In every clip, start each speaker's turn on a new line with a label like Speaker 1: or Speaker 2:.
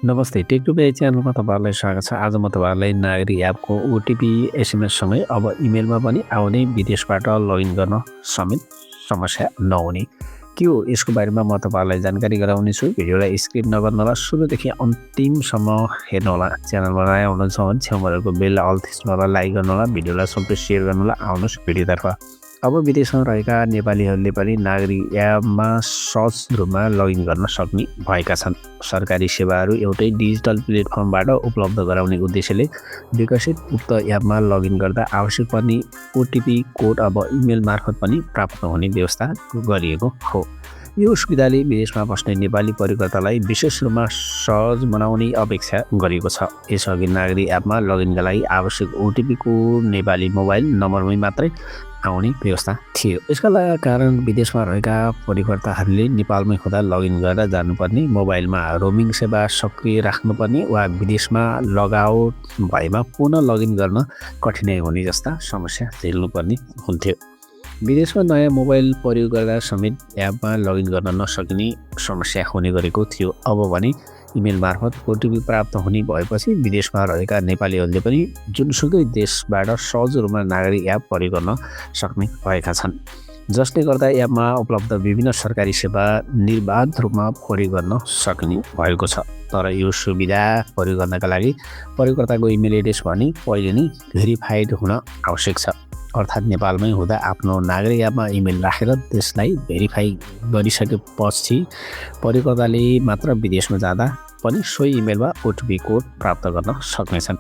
Speaker 1: नमस्ते take to pay च्यानलमा तपाईहरुलाई स्वागत छ। आज म तपाईहरुलाई नागरिक एपको ओटिपी एसएमएस सँगै अब इमेलमा पनि आउने विदेशबाट लगइन गर्न समेत समस्या नहुने के हो यसको बारेमा म तपाईहरुलाई जानकारी गराउने छु। भिडियोलाई स्किप नगर्नुहोला, सुरुदेखि अन्तिमसम्म हेर्नुहोला। च्यानलमा नयाँ हुनुहुन्छ भने छेउमा रहेको बेल अल थिच्नुहोला, लाइक गर्नुहोला, भिडियोलाई सबैले शेयर गर्नुहोला। आउनुहोस् भिडियोतर्फ। अब विदेशमा रहेका नेपालीहरूले पनि नागरिक एपमा सहज रूपमा लगइन गर्न सक्ने भएका छन्। सरकारी सेवाहरू एउटै डिजिटल प्लेटफर्मबाट उपलब्ध गराउने उद्देश्यले विकसित उक्त एपमा लगइन गर्दा आवश्यक पर्ने ओटिपी कोड अब इमेल मार्फत पनि प्राप्त हुने व्यवस्था गरिएको हो। यो सुविधाले विदेशमा बस्ने नेपाली प्रयोगकर्तालाई विशेष रूपमा सहज बनाउने अपेक्षा गरिएको छ। यसअघि नागरिक एपमा लगइनका लागि आवश्यक ओटिपी कोड नेपाली मोबाइल नम्बरमै मात्रै आउने व्यवस्था थियो। यसका कारण विदेशमा रहेका प्रयोगकर्ताहरूले नेपालमै हुँदा लगइन गरेर जानुपर्ने, मोबाइलमा रोमिङ सेवा सक्रिय राख्नुपर्ने वा विदेशमा लगआउट भएमा पुनः लगइन गर्न कठिनाइ हुने जस्ता समस्या झेल्नुपर्ने हुन्थ्यो। विदेशमा नयाँ मोबाइल प्रयोग गर्दा समेत एपमा लगइन गर्न नसक्ने समस्या हुने गरेको थियो। अब भने इमेल मार्फत ओटिपी प्राप्त हुने भएपछि विदेशमा रहेका नेपालीहरूले पनि जुनसुकै देशबाट सहज रूपमा नागरिक एप प्रयोग गर्न सक्ने भएका छन्, जसले गर्दा एपमा उपलब्ध विभिन्न सरकारी सेवा निर्बाध रूपमा प्रयोग गर्न सक्ने भएको छ। तर यो सुविधा प्रयोग गर्नका लागि प्रयोगकर्ताको इमेल एड्रेस भने पहिले नै भेरिफाइड हुन आवश्यक छ। अर्थात् नेपालमै हुँदा आफ्नो नागरिक एपमा इमेल राखेर त्यसलाई भेरिफाई गरिसकेपछि प्रयोगकर्ताले मात्र विदेशमा जाँदा पनि सोही इमेलमा ओटिपी कोड प्राप्त गर्न सक्नेछन्।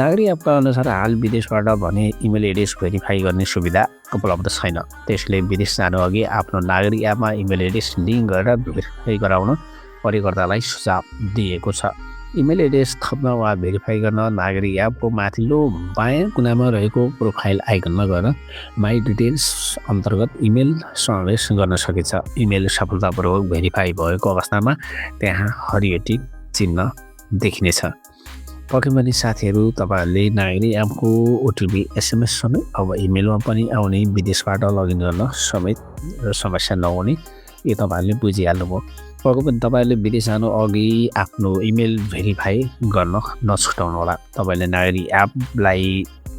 Speaker 1: नागरिक एपका अनुसार हाल विदेशबाट भने इमेल एड्रेस भेरिफाई गर्ने सुविधा उपलब्ध छैन। त्यसले विदेश जानु अघि आफ्नो नागरिक एपमा इमेल एड्रेस लिङ्क गरेर भेरिफाई गराउन प्रयोगकर्तालाई सुझाव दिएको छ। इमेल एड्रेस थप्न वा भेरिफाई गर्न नागरिक एपको माथिल्लो बायाँ कुनामा रहेको प्रोफाइल आइकनमा गएर माई डिटेल्स अन्तर्गत इमेल समावेश गर्न सकिन्छ। इमेल सफलतापूर्वक भेरिफाई भएको अवस्थामा त्यहाँ हरियो टिक चिन्ह देखिनेछ। पक्कै पनि साथीहरू, तपाईहरुले नागरिक एपको ओटिपी एसएमएस सँगै अब इमेलमा पनि आउने विदेशबाट लगइन गर्न समेत समस्या नहुने यो तपाईहरुले बुझिहाल्नुभयो। पक्कै पनि तपाईहरुले विदेश जानु अघि आफ्नो इमेल भेरिफाई गर्न नछुटाउनु होला। तपाईले नागरिक एपलाई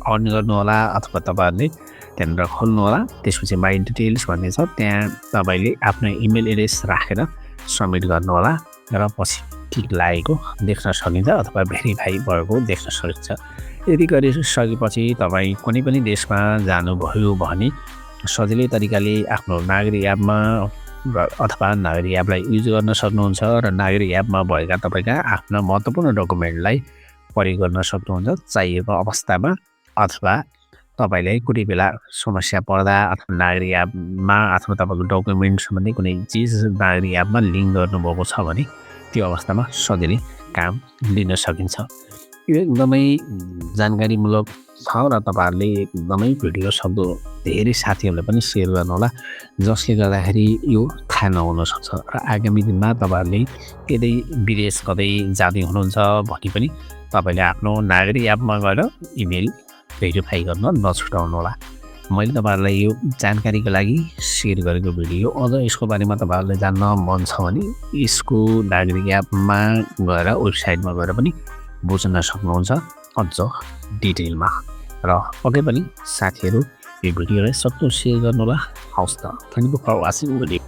Speaker 1: अन गर्नु होला अथवा तपाईहरुले त्यहाँनिर खोल्नु होला। त्यसपछि माई डिटेल्स भन्ने छ, त्यहाँ तपाईले आफ्नो इमेल एड्रेस राखेर सबमिट गर्नु होला र पछि टिक लागेको देख्न सकिन्छ अथवा भेरिफाई भएको देख्न सकिन्छ। यदि गरिसकेपछि तपाईँ कुनै पनि देशमा जानुभयो भने सजिलै तरिकाले आफ्नो नागरिक एपमा अथवा नागरिक एपलाई युज गर्न सक्नुहुन्छ र नागरिक एपमा भएका तपाईका आफ्ना महत्त्वपूर्ण डकुमेन्टलाई प्रयोग गर्न सक्नुहुन्छ चाहिएको अवस्थामा, अथवा तपाईलाई कुनै बेला समस्या पर्दा अथवा नागरिक एपमा अथवा तपाईको डकुमेन्ट सम्बन्धी कुनै चिज नागरिक एपमा लिङ्क गर्नुभएको छ भने त्यो अवस्थामा सजिलै काम लिन सकिन्छ। यो एकदमै जानकारीमूलक छ र तपाईहरुले एकदमै भिडियो सक्दो धेरै साथीहरूलाई पनि सेयर गर्नुहोला, जसले गर्दाखेरि यो थाहा नहुन सक्छ र आगामी दिनमा तपाईहरुले यदि विदेश कतै जाँदै हुनुहुन्छ भने पनि तपाईले आफ्नो नागरिक एपमा गएर इमेल भेरिफाई गर्न नछुटाउनु होला। मैले तपाईहरुलाई यो जानकारीको लागि सेयर गरेको भिडियो। अझ यसको बारेमा तपाईहरुलाई जान्न मन छ भने यसको नागरिक एपमा गएर वेबसाइटमा गएर पनि बुझ्न सक्नुहुन्छ अझ डिटेलमा। र पक्कै पनि साथीहरू यो भिडियोलाई सक्दो सेयर गर्नुहोला। हवस् त, thank you for watching video.